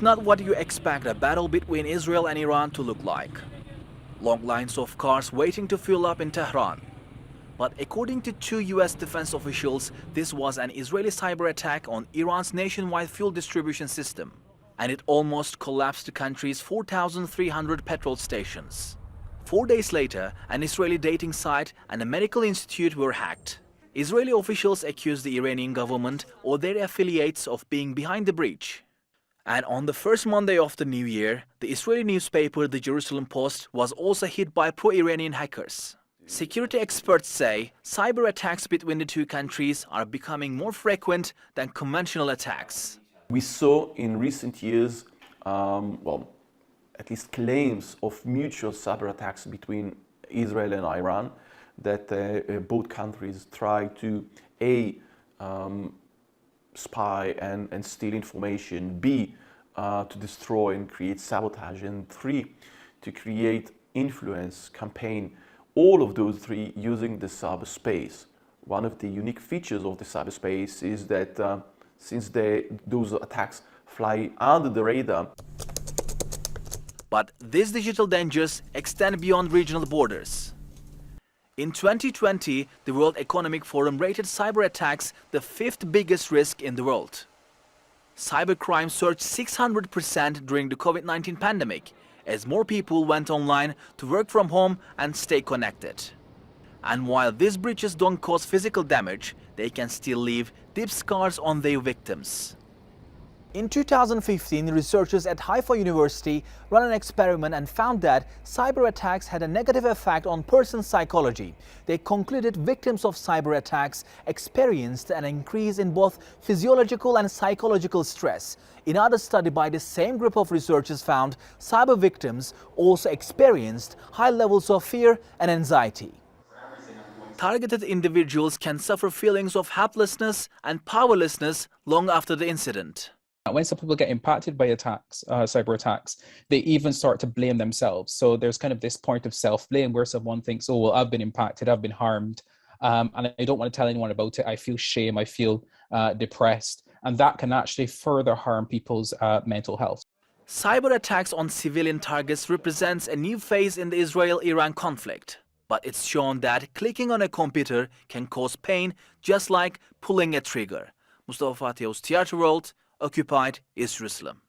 not what you expect a battle between Israel and Iran to look like. Long lines of cars waiting to fill up in Tehran. But according to two US defense officials, this was an Israeli cyber attack on Iran's nationwide fuel distribution system, and it almost collapsed the country's 4,300 petrol stations. 4 days later, an Israeli dating site and a medical institute were hacked. Israeli officials accused the Iranian government or their affiliates of being behind the breach. And on the first Monday of the new year, the Israeli newspaper The Jerusalem Post was also hit by pro-Iranian hackers. Security experts say cyber attacks between the two countries are becoming more frequent than conventional attacks. We saw in recent years, at least claims of mutual cyber attacks between Israel and Iran, that both countries try to spy and steal information, B, to destroy and create sabotage, and 3, to create influence campaign. All of those 3 using the cyberspace. One of the unique features of the cyberspace is that since those attacks fly under the radar. But these digital dangers extend beyond regional borders. In 2020, the World Economic Forum rated cyber attacks the 5th biggest risk in the world. Cybercrime surged 600% during the COVID-19 pandemic, as more people went online to work from home and stay connected. And while these breaches don't cause physical damage, they can still leave deep scars on their victims. In 2015, researchers at Haifa University ran an experiment and found that cyber attacks had a negative effect on persons' psychology. They concluded victims of cyber attacks experienced an increase in both physiological and psychological stress. Another study by the same group of researchers found cyber victims also experienced high levels of fear and anxiety. Targeted individuals can suffer feelings of helplessness and powerlessness long after the incident. When some people get impacted by attacks, cyber attacks, they even start to blame themselves. So there's kind of this point of self-blame where someone thinks, oh, well, I've been impacted, I've been harmed, and I don't want to tell anyone about it. I feel shame, I feel depressed, and that can actually further harm people's mental health. Cyber attacks on civilian targets represents a new phase in the Israel-Iran conflict. But it's shown that clicking on a computer can cause pain just like pulling a trigger. Mustafa Fatih's Theater World, Occupied East Jerusalem.